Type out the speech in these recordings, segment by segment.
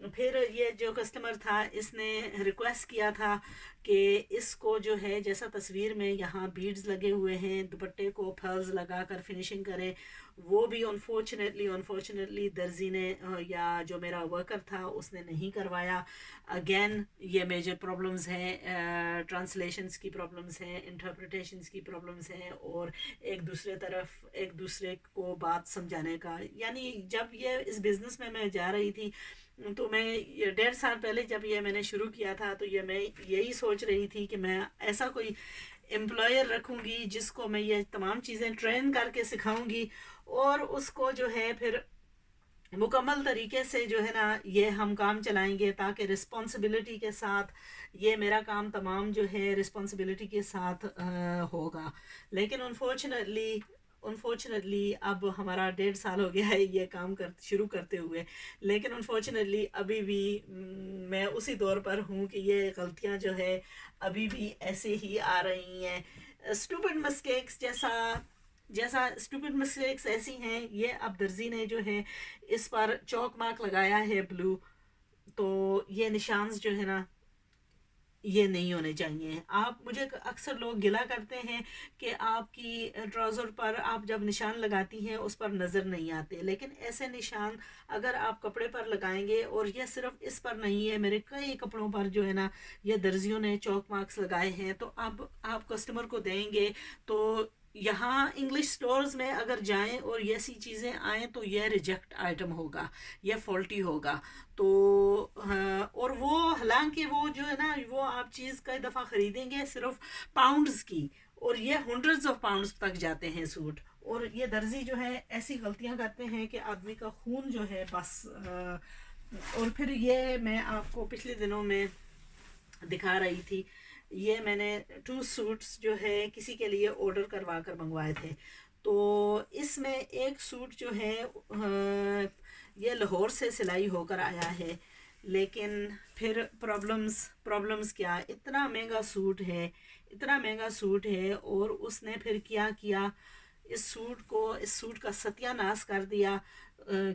پھر یہ جو کسٹمر تھا اس نے ریکویسٹ کیا تھا کہ اس کو جو ہے جیسا تصویر میں یہاں بیڈز لگے ہوئے ہیں دوپٹے کو پھرز لگا کر فنیشنگ کریں، وہ بھی انفارچونیٹلی درزی نے یا جو میرا ورکر تھا اس نے نہیں کروایا. اگین یہ میجر پرابلمز ہیں، ٹرانسلیشنز کی پرابلمز ہیں، انٹرپریٹیشنز کی پرابلمز ہیں، اور ایک دوسرے کو بات سمجھانے کا. یعنی جب یہ اس بزنس میں جا رہی تھی تو میں 1.5 سال پہلے جب یہ میں نے شروع کیا تھا تو یہ میں یہی سوچ رہی تھی کہ میں ایسا کوئی امپلائر رکھوں گی جس کو میں یہ تمام چیزیں ٹرین کر کے سکھاؤں گی، اور اس کو جو ہے پھر مکمل طریقے سے جو ہے نا یہ ہم کام چلائیں گے، تاکہ رسپانسبلٹی کے ساتھ یہ میرا کام تمام جو ہے رسپانسبلٹی کے ساتھ ہوگا. لیکن انفارچونیٹلی اب ہمارا 1.5 سال ہو گیا ہے یہ کام شروع کرتے ہوئے، لیکن انفارچونیٹلی ابھی بھی میں اسی دور پر ہوں کہ یہ غلطیاں جو ہے ابھی بھی ایسے ہی آ رہی ہیں. اسٹوپڈ مسٹیکس جیسا اسٹوپڈ مسٹیکس ایسی ہیں. یہ اب درزی نے جو ہے اس پر چوک مارک لگایا ہے بلو، تو یہ نشانز جو ہے نا یہ نہیں ہونے چاہیے. مجھے اکثر لوگ گلا کرتے ہیں کہ آپ کی ٹراؤزر پر آپ جب نشان لگاتی ہیں اس پر نظر نہیں آتے، لیکن ایسے نشان اگر آپ کپڑے پر لگائیں گے، اور یہ صرف اس پر نہیں ہے، میرے کئی کپڑوں پر جو ہے نا یہ درزیوں نے چوک مارکس لگائے ہیں، تو اب آپ کسٹمر کو دیں گے تو یہاں انگلش سٹورز میں اگر جائیں اور ایسی چیزیں آئیں تو یہ ریجیکٹ آئٹم ہوگا، یہ فالٹی ہوگا. تو اور وہ حالانکہ وہ جو ہے نا وہ آپ چیز کئی دفعہ خریدیں گے صرف پاؤنڈز کی، اور یہ ہنڈریڈز آف پاؤنڈز تک جاتے ہیں سوٹ. اور یہ درزی جو ہے ایسی غلطیاں کرتے ہیں کہ آدمی کا خون جو ہے بس. اور پھر یہ میں آپ کو پچھلے دنوں میں دکھا رہی تھی، یہ میں نے 2 سوٹس جو ہے کسی کے لیے آرڈر کروا کر منگوائے تھے. تو اس میں ایک سوٹ جو ہے یہ لاہور سے سلائی ہو کر آیا ہے، لیکن پھر پرابلمز کیا، اتنا مہنگا سوٹ ہے اور اس نے پھر کیا اس سوٹ کا ستیہ ناش کر دیا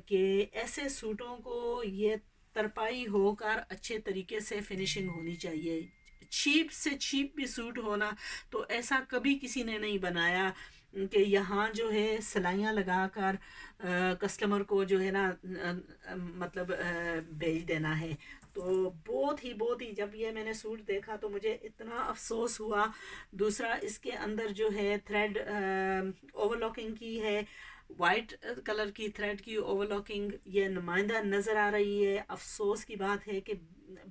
کہ ایسے سوٹوں کو یہ ترپائی ہو کر اچھے طریقے سے فنیشنگ ہونی چاہیے. چیپ سے چیپ بھی سوٹ ہونا تو ایسا کبھی کسی نے نہیں بنایا کہ یہاں جو ہے سلائیاں لگا کر کسٹمر کو جو ہے نا مطلب بھیج دینا ہے. تو بہت ہی جب یہ میں نے سوٹ دیکھا تو مجھے اتنا افسوس ہوا. دوسرا اس کے اندر جو ہے تھریڈ اوور لاکنگ کی ہے، وائٹ کلر کی تھریڈ کی اوور لاکنگ یہ نمائندہ نظر آ رہی ہے. افسوس کی بات ہے کہ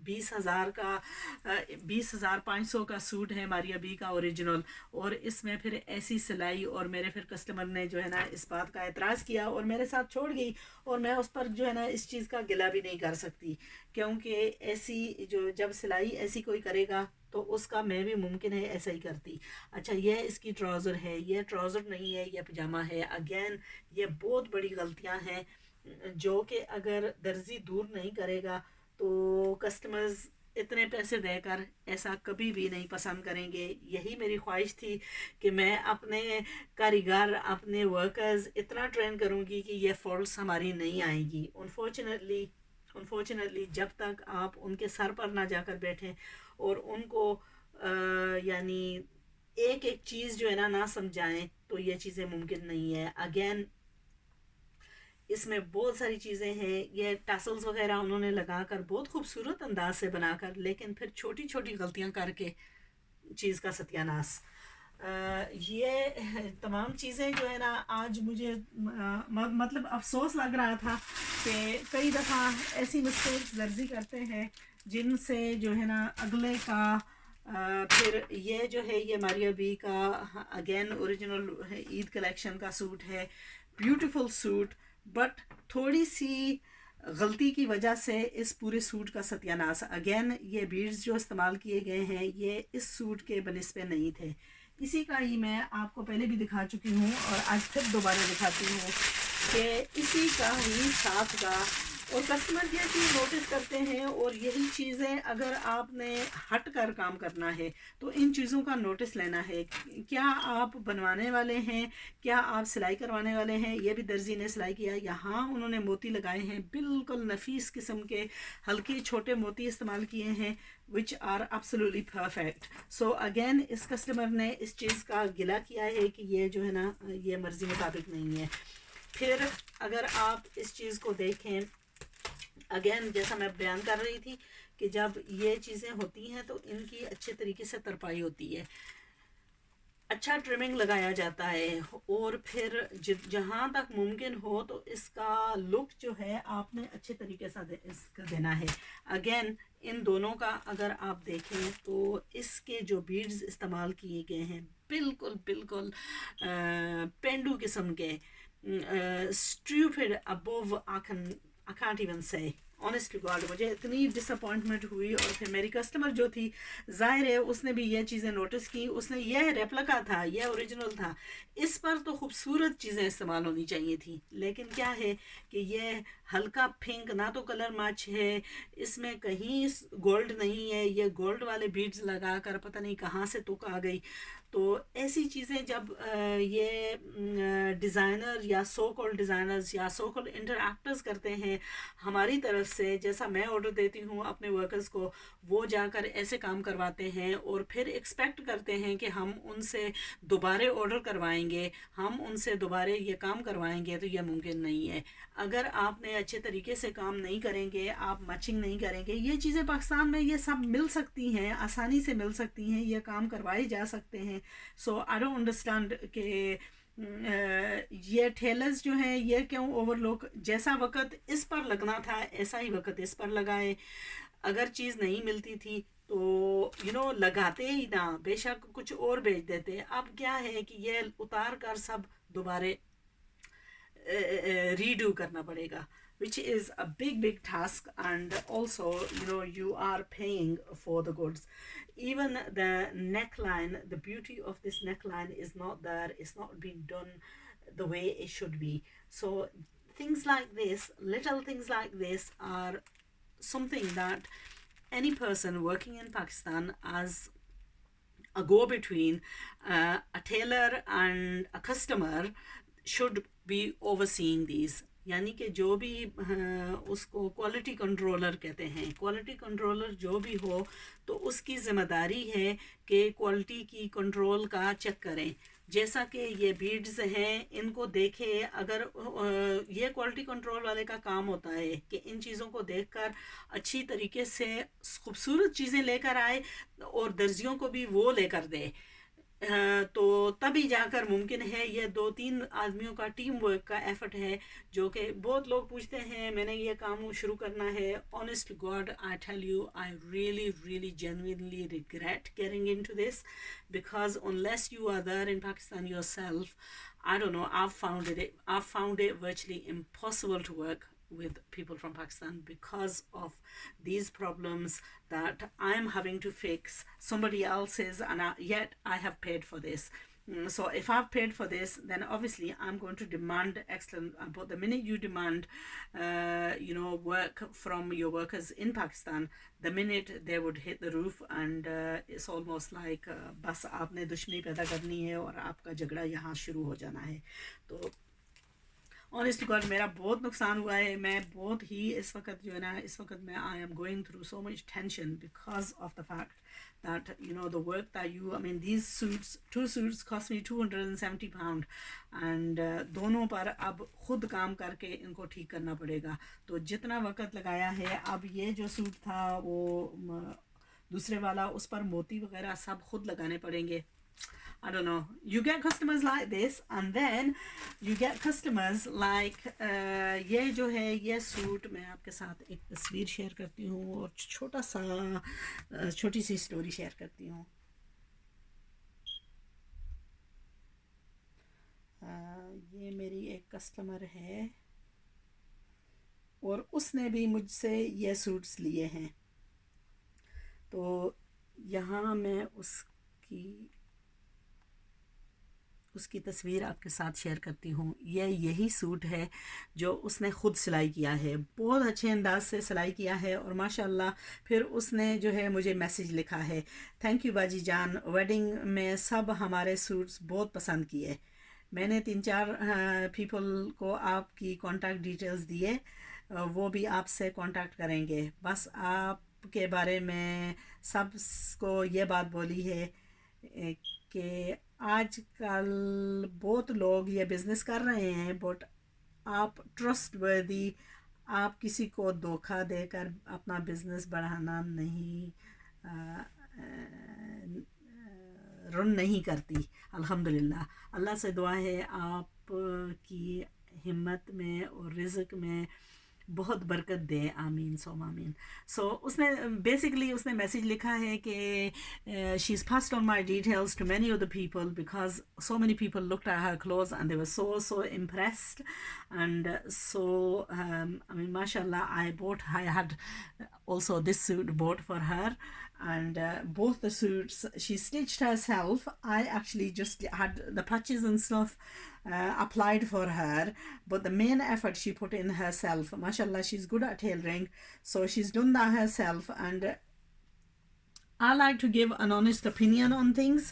20,500 کا سوٹ ہے ماریا بی کا اوریجنل، اور اس میں پھر ایسی سلائی. اور میرے پھر کسٹمر نے جو ہے نا اس بات کا اعتراض کیا اور میرے ساتھ چھوڑ گئی، اور میں اس پر جو ہے نا اس چیز کا گلہ بھی نہیں کر سکتی، کیونکہ ایسی جب سلائی ایسی کوئی کرے گا تو اس کا میں بھی ممکن ہے ایسا ہی کرتی. اچھا یہ اس کی ٹراؤزر ہے، یہ ٹراؤزر نہیں ہے، یہ پجامہ ہے. اگین یہ بہت بڑی غلطیاں ہیں جو کہ اگر درزی دور نہیں کرے گا تو کسٹمرز اتنے پیسے دے کر ایسا کبھی بھی نہیں پسند کریں گے. یہی میری خواہش تھی کہ میں اپنے کاریگر اپنے ورکرز اتنا ٹرین کروں گی کہ یہ فالٹس ہماری نہیں آئیں گی. انفارچونیٹلی جب تک آپ ان کے سر پر نہ جا کر بیٹھیں اور ان کو یعنی ایک چیز جو ہے نا نہ سمجھائیں تو یہ چیزیں ممکن نہیں ہے. اگین اس میں بہت ساری چیزیں ہیں، یہ ٹاسلز وغیرہ انہوں نے لگا کر بہت خوبصورت انداز سے بنا کر، لیکن پھر چھوٹی چھوٹی غلطیاں کر کے چیز کا ستیہ ناش. یہ تمام چیزیں جو ہے نا آج مجھے مطلب افسوس لگ رہا تھا کہ کئی دفعہ ایسی مسٹیکس درزی کرتے ہیں جن سے جو ہے نا اگلے کا پھر یہ جو ہے یہ ماریا بی کا اگین اوریجنل عید کلیکشن کا سوٹ ہے، بیوٹیفل سوٹ، بٹ تھوڑی سی غلطی کی وجہ سے اس پورے سوٹ کا ستیہ ناش. اگین یہ بیڈز جو استعمال کیے گئے ہیں یہ اس سوٹ کے بنسبت نہیں تھے. اسی کا ہی میں آپ کو پہلے بھی دکھا چکی ہوں اور آج پھر دوبارہ دکھاتی ہوں کہ اسی کا ہی ساتھ کا اور کسٹمر یہ چیز نوٹس کرتے ہیں، اور یہی چیزیں اگر آپ نے ہٹ کر کام کرنا ہے تو ان چیزوں کا نوٹس لینا ہے. کیا آپ بنوانے والے ہیں، کیا آپ سلائی کروانے والے ہیں؟ یہ بھی درزی نے سلائی کیا، یہاں انہوں نے موتی لگائے ہیں، بالکل نفیس قسم کے ہلکے چھوٹے موتی استعمال کیے ہیں which are absolutely perfect. So again us customer نے اس چیز کا گلہ کیا ہے کہ یہ جو ہے نا یہ مرضی مطابق نہیں ہے. پھر اگر آپ اس چیز کو دیکھیں اگین جیسا میں بیان کر رہی تھی کہ جب یہ چیزیں ہوتی ہیں تو ان کی اچھے طریقے سے ترپائی ہوتی ہے، اچھا ٹرمنگ لگایا جاتا ہے، اور پھر جہاں تک ممکن ہو تو اس کا لک جو ہے آپ نے اچھے طریقے سے اس کا دینا ہے. اگین ان دونوں کا اگر آپ دیکھیں تو اس کے جو بیڈز استعمال کیے گئے ہیں بالکل بالکل پینڈو قسم کے، stupid above I can't even say honest to God. مجھے اتنی ڈس اپوائنٹمنٹ ہوئی. اور پھر میری کسٹمر جو تھی ظاہر ہے اس نے بھی یہ چیزیں نوٹس کی، اس نے یہ ریپلیکا تھا، یہ اوریجنل تھا، اس پر تو خوبصورت چیزیں استعمال ہونی چاہیے تھیں، لیکن کیا ہے کہ یہ ہلکا پنک، نہ تو کلر میچ ہے، اس میں کہیں گولڈ نہیں ہے، یہ گولڈ والے بیڈز لگا کر پتہ نہیں کہاں سے تک آ گئی. تو ایسی چیزیں جب یہ ڈیزائنر یا سو کال ڈیزائنرز یا سو کال انٹریکٹرز کرتے ہیں ہماری طرف سے، جیسا میں آرڈر دیتی ہوں اپنے ورکرز کو، وہ جا کر ایسے کام کرواتے ہیں اور پھر ایکسپیکٹ کرتے ہیں کہ ہم ان سے دوبارہ آرڈر کروائیں گے، ہم ان سے دوبارہ یہ کام کروائیں گے، تو یہ ممکن نہیں ہے. اگر آپ نے اچھے طریقے سے کام نہیں کریں گے، آپ میچنگ نہیں کریں گے، یہ چیزیں پاکستان میں یہ سب مل سکتی ہیں، آسانی سے مل سکتی ہیں، یہ کام کروائے جا سکتے ہیں. سو آئی ڈونٹ انڈرسٹینڈ کہ یہ ٹیلرز جو ہیں یہ کیوں اوور لک، جیسا وقت اس پر لگنا تھا ایسا ہی وقت اس پر لگائے. اگر چیز نہیں ملتی تھی تو لگاتے ہی نہ، بے شک کچھ اور بیچ دیتے. اب کیا ہے کہ یہ اتار کر سب دوبارے ریڈو کرنا پڑے گا, which is a big task, and also you are paying for the goods. Even the neckline, the beauty of this neckline is not there, it's not being done the way it should be. So things like this, little things like this, are something that any person working in Pakistan as a go-between, a tailor and a customer, should be overseeing these. یعنی کہ جو بھی اس کو quality controller کہتے ہیں, quality controller جو بھی ہو تو اس کی ذمہ داری ہے کہ کوالٹی کی کنٹرول کا چیک کریں. جیسا کہ یہ بیڈز ہیں ان کو دیکھے, اگر یہ کوالٹی کنٹرول والے کا کام ہوتا ہے کہ ان چیزوں کو دیکھ کر اچھی طریقے سے خوبصورت چیزیں لے کر آئے اور درزیوں کو بھی وہ لے کر دے, تو تبھی جا کر ممکن ہے. یہ 2-3 آدمیوں کا ٹیم ورک کا ایفرٹ ہے, جو کہ بہت لوگ پوچھتے ہیں میں نے یہ کام شروع کرنا ہے. honest to God, I tell you, I really genuinely regret getting into this, because unless you are there in Pakistan yourself, I don't know, I've found it virtually impossible to work with people from Pakistan because of these problems that I'm having to fix somebody else's, and yet I have paid for this. So if I've paid for this, then obviously I'm going to demand excellent. But the minute you demand work from your workers in Pakistan, the minute they would hit the roof, and it's almost like بس آپ نے دشمنی پیدا کرنی ہے اور آپ کا جھگڑا یہاں شروع ہو جانا ہے. تو honest to God, میرا بہت نقصان ہوا ہے. میں بہت ہی اس وقت جو ہے نا, اس وقت میں I am going through so much tension because of the fact that the work that these suits, 2 suits cost me £270, and دونوں پر اب خود کام کر کے ان کو ٹھیک کرنا پڑے گا. تو جتنا وقت لگایا ہے, اب یہ جو سوٹ تھا وہ دوسرے والا, اس پر موتی وغیرہ سب خود لگانے پڑیں گے. I don't know. You get customers like this, and then you get customers like یہ جو ہے یہ سوٹ, میں آپ کے ساتھ ایک تصویر شیئر کرتی ہوں اور چھوٹی سی سٹوری شیئر کرتی ہوں. یہ میری ایک کسٹمر ہے اور اس نے بھی مجھ سے یہ سوٹس لیے ہیں. تو یہاں میں اس اس کی تصویر آپ کے ساتھ شیئر کرتی ہوں. یہی سوٹ ہے جو اس نے خود سلائی کیا ہے, بہت اچھے انداز سے سلائی کیا ہے, اور ماشاء اللہ پھر اس نے جو ہے مجھے میسیج لکھا ہے, تھینک یو باجی جان, ویڈنگ میں سب ہمارے سوٹس بہت پسند کیے. میں نے 3-4 پیپل کو آپ کی کانٹیکٹ ڈیٹیلز دیے, وہ بھی آپ سے کانٹیکٹ کریں گے. بس آپ کے بارے میں سب کو یہ بات بولی ہے کہ آج کل بہت لوگ یہ بزنس کر رہے ہیں, بٹ آپ ٹرسٹ وردی, آپ کسی کو دھوکہ دے کر اپنا بزنس بڑھانا نہیں رن نہیں کرتی. الحمدللہ اللہ سے دعا ہے آپ کی ہمت میں اور رزق میں بہت برکت دے, آمین سوم آمین. سو اس نے بیسکلی اس نے میسیج لکھا ہے کہ she has passed on my details to many of the people because so many people looked at her clothes and they were so impressed, and so I mean mashallah I had also this suit bought for her, and both the suits she stitched herself. I actually just had the patches and stuff applied for her, but the main effort she put in herself. Mashallah, she's good at tailoring, so she's done that herself. And I like to give an honest opinion on things,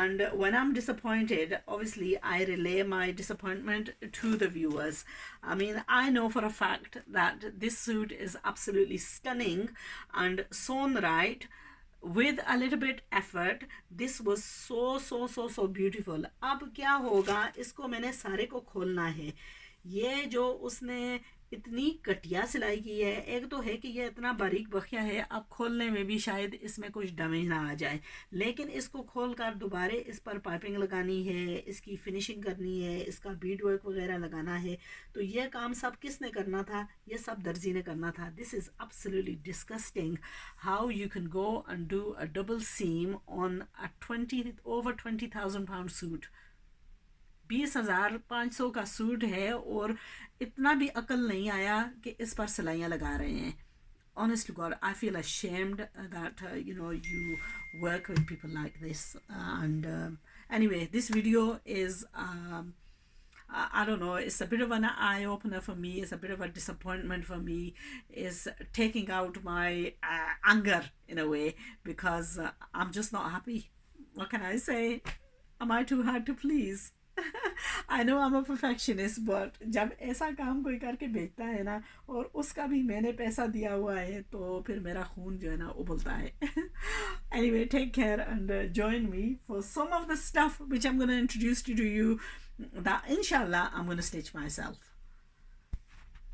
and when I'm disappointed, obviously I relay my disappointment to the viewers. I mean, I know for a fact that this suit is absolutely stunning and sewn right with a little bit effort. This was so beautiful. اب کیا ہوگا, اس کو میں نے سارے کو کھولنا ہے. یہ جو اس نے اتنی کٹیا سلائی کی ہے, ایک تو ہے کہ یہ اتنا باریک بخیا ہے, اب کھولنے میں بھی شاید اس میں کچھ ڈیمیج نہ آ جائے, لیکن اس کو کھول کر دوبارہ اس پر پائپنگ لگانی ہے, اس کی فنیشنگ کرنی ہے, اس کا بیڈ ورک وغیرہ لگانا ہے. تو یہ کام سب کس نے کرنا تھا؟ یہ سب درزی نے کرنا تھا. دس از absolutely disgusting how you can go and do a double seam on a over 20,000 pound suit. 20,500 کا سوٹ ہے, اور اتنا بھی عقل نہیں آیا کہ اس پر سلائیاں لگا رہے ہیں. Honest to God, I feel ashamed that you work with people like this. And anyway, this video is I don't know, it's a bit of an eye opener for me, it's a bit of a disappointment for me, it's taking out my anger in a way, because I'm just not happy. What can I say? Am I too hard to please? I know I'm a perfectionist, but جب ایسا کام کوئی کر کے بھیجتا ہے نا, اور اس کا بھی میں نے پیسہ دیا ہوا ہے, تو پھر میرا خون جو ہے نا ابلتا ہے. Anyway, take care and join me for some of the stuff which I'm going to introduce to you that inshallah I'm going to stitch myself.